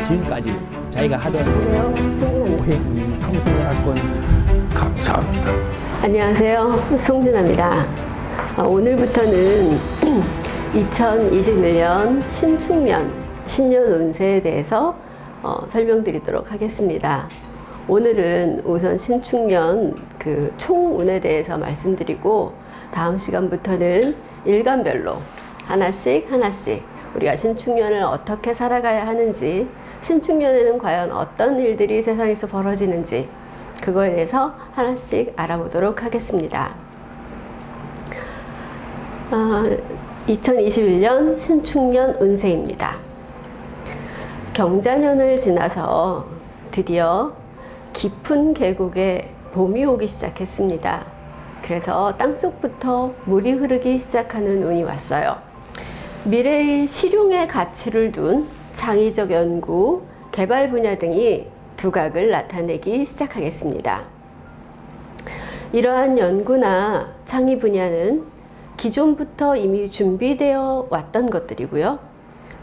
지금까지 자기가 하던 안녕하세요. 송진아입니다. 오행 상승할권 감사합니다. 안녕하세요. 송진아입니다. 오늘부터는 2021년 신축년, 신년 운세에 대해서 설명드리도록 하겠습니다. 오늘은 우선 신축년 그 총운에 대해서 말씀드리고 다음 시간부터는 일간별로 하나씩 우리가 신축년을 어떻게 살아가야 하는지, 신축년에는 과연 어떤 일들이 세상에서 벌어지는지 그거에 대해서 하나씩 알아보도록 하겠습니다. 2021년 신축년 운세입니다. 경자년을 지나서 드디어 깊은 계곡에 봄이 오기 시작했습니다. 그래서 땅속부터 물이 흐르기 시작하는 운이 왔어요. 미래의 실용의 가치를 둔 창의적 연구, 개발 분야 등이 두각을 나타내기 시작하겠습니다. 이러한 연구나 창의 분야는 기존부터 이미 준비되어 왔던 것들이고요.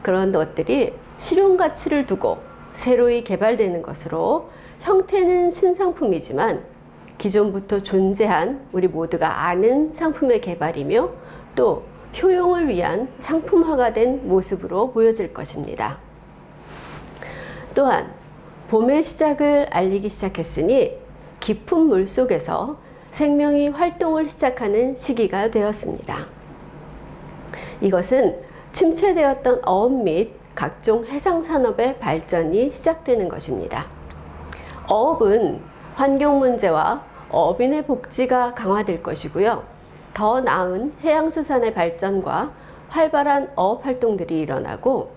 그런 것들이 실용 가치를 두고 새로이 개발되는 것으로 형태는 신상품이지만 기존부터 존재한 우리 모두가 아는 상품의 개발이며 또 효용을 위한 상품화가 된 모습으로 보여질 것입니다. 또한 봄의 시작을 알리기 시작했으니 깊은 물 속에서 생명이 활동을 시작하는 시기가 되었습니다. 이것은 침체되었던 어업 및 각종 해상산업의 발전이 시작되는 것입니다. 어업은 환경 문제와 어민의 복지가 강화될 것이고요. 더 나은 해양수산의 발전과 활발한 어업 활동들이 일어나고,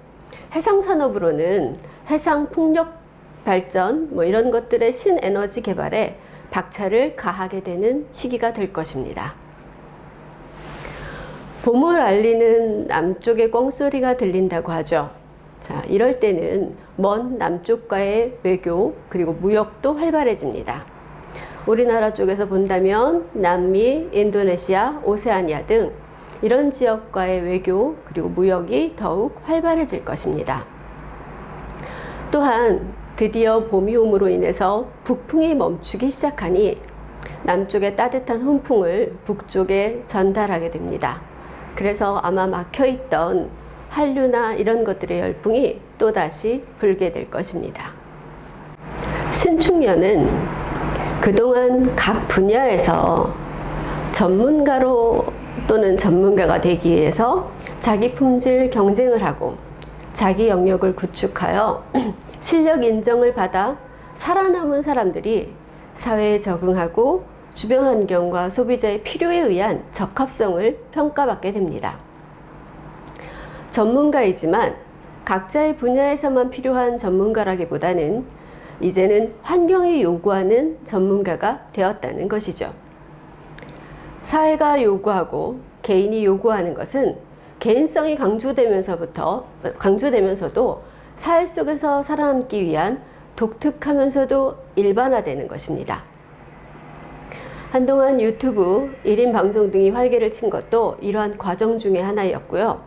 해상산업으로는 해상풍력 발전 이런 것들의 신에너지 개발에 박차를 가하게 되는 시기가 될 것입니다. 봄을 알리는 남쪽의 꿩소리가 들린다고 하죠. 자, 이럴 때는 먼 남쪽과의 외교 그리고 무역도 활발해집니다. 우리나라 쪽에서 본다면 남미, 인도네시아, 오세아니아 등 이런 지역과의 외교 그리고 무역이 더욱 활발해질 것입니다. 또한 드디어 봄이 옴으로 인해서 북풍이 멈추기 시작하니 남쪽의 따뜻한 훈풍을 북쪽에 전달하게 됩니다. 그래서 아마 막혀있던 한류나 이런 것들의 열풍이 또다시 불게 될 것입니다. 신축년은 그동안 각 분야에서 전문가로 또는 전문가가 되기 위해서 자기 품질 경쟁을 하고 자기 영역을 구축하여 실력 인정을 받아 살아남은 사람들이 사회에 적응하고 주변 환경과 소비자의 필요에 의한 적합성을 평가받게 됩니다. 전문가이지만 각자의 분야에서만 필요한 전문가라기보다는 이제는 환경이 요구하는 전문가가 되었다는 것이죠. 사회가 요구하고 개인이 요구하는 것은 개인성이 강조되면서도 사회 속에서 살아남기 위한 독특하면서도 일반화되는 것입니다. 한동안 유튜브, 1인 방송 등이 활개를 친 것도 이러한 과정 중에 하나였고요.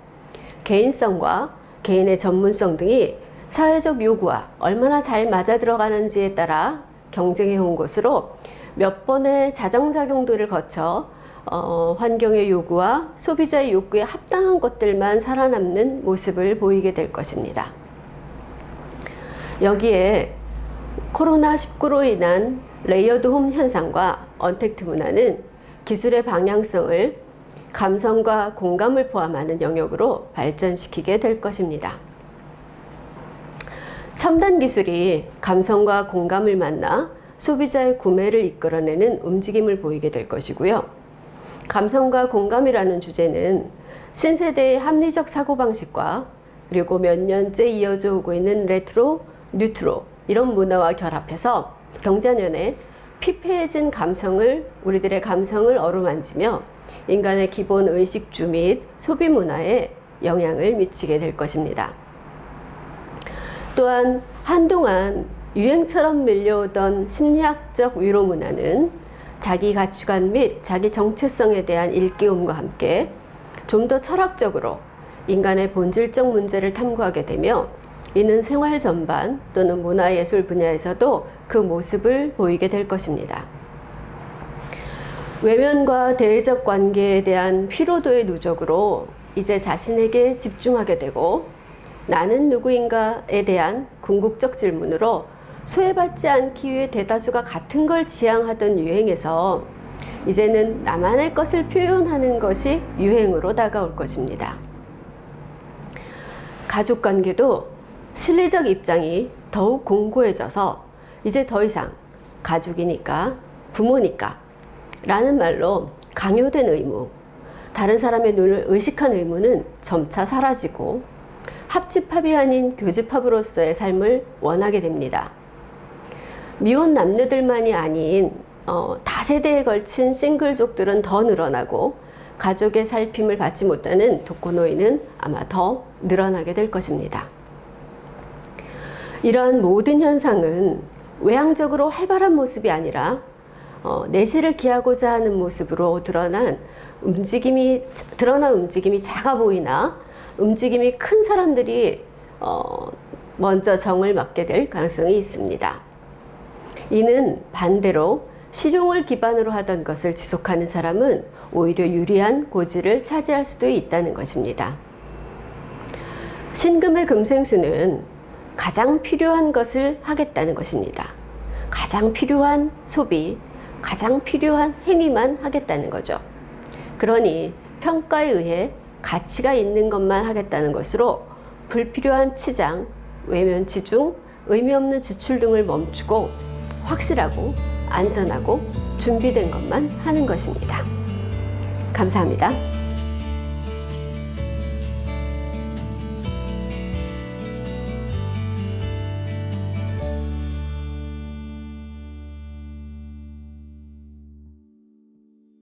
개인성과 개인의 전문성 등이 사회적 요구와 얼마나 잘 맞아 들어가는지에 따라 경쟁해 온 것으로 몇 번의 자정작용들을 거쳐 환경의 요구와 소비자의 욕구에 합당한 것들만 살아남는 모습을 보이게 될 것입니다. 여기에 코로나19로 인한 레이어드 홈 현상과 언택트 문화는 기술의 방향성을 감성과 공감을 포함하는 영역으로 발전시키게 될 것입니다. 첨단 기술이 감성과 공감을 만나 소비자의 구매를 이끌어내는 움직임을 보이게 될 것이고요. 감성과 공감이라는 주제는 신세대의 합리적 사고방식과 그리고 몇 년째 이어져 오고 있는 레트로, 뉴트로 이런 문화와 결합해서 경자년에 피폐해진 감성을, 우리들의 감성을 어루만지며 인간의 기본 의식주 및 소비 문화에 영향을 미치게 될 것입니다. 또한 한동안 유행처럼 밀려오던 심리학적 위로 문화는 자기 가치관 및 자기 정체성에 대한 일깨움과 함께 좀 더 철학적으로 인간의 본질적 문제를 탐구하게 되며 이는 생활 전반 또는 문화예술 분야에서도 그 모습을 보이게 될 것입니다. 외면과 대외적 관계에 대한 피로도의 누적으로 이제 자신에게 집중하게 되고 나는 누구인가에 대한 궁극적 질문으로 소외받지 않기 위해 대다수가 같은 걸 지향하던 유행에서 이제는 나만의 것을 표현하는 것이 유행으로 다가올 것입니다. 가족 관계도 실리적 입장이 더욱 공고해져서 이제 더 이상 가족이니까, 부모니까 라는 말로 강요된 의무, 다른 사람의 눈을 의식한 의무는 점차 사라지고 합집합이 아닌 교집합으로서의 삶을 원하게 됩니다. 미혼 남녀들만이 아닌 다세대에 걸친 싱글족들은 더 늘어나고 가족의 살핌을 받지 못하는 독거노인은 아마 더 늘어나게 될 것입니다. 이러한 모든 현상은 외향적으로 활발한 모습이 아니라 내실을 기하고자 하는 모습으로 드러난 움직임이 작아 보이나 움직임이 큰 사람들이 먼저 정을 맡게 될 가능성이 있습니다. 이는 반대로 실용을 기반으로 하던 것을 지속하는 사람은 오히려 유리한 고지를 차지할 수도 있다는 것입니다. 신금의 금생수는 가장 필요한 것을 하겠다는 것입니다. 가장 필요한 소비, 가장 필요한 행위만 하겠다는 거죠. 그러니 평가에 의해 가치가 있는 것만 하겠다는 것으로 불필요한 치장, 외면 치중, 의미 없는 지출 등을 멈추고 확실하고 안전하고 준비된 것만 하는 것입니다. 감사합니다.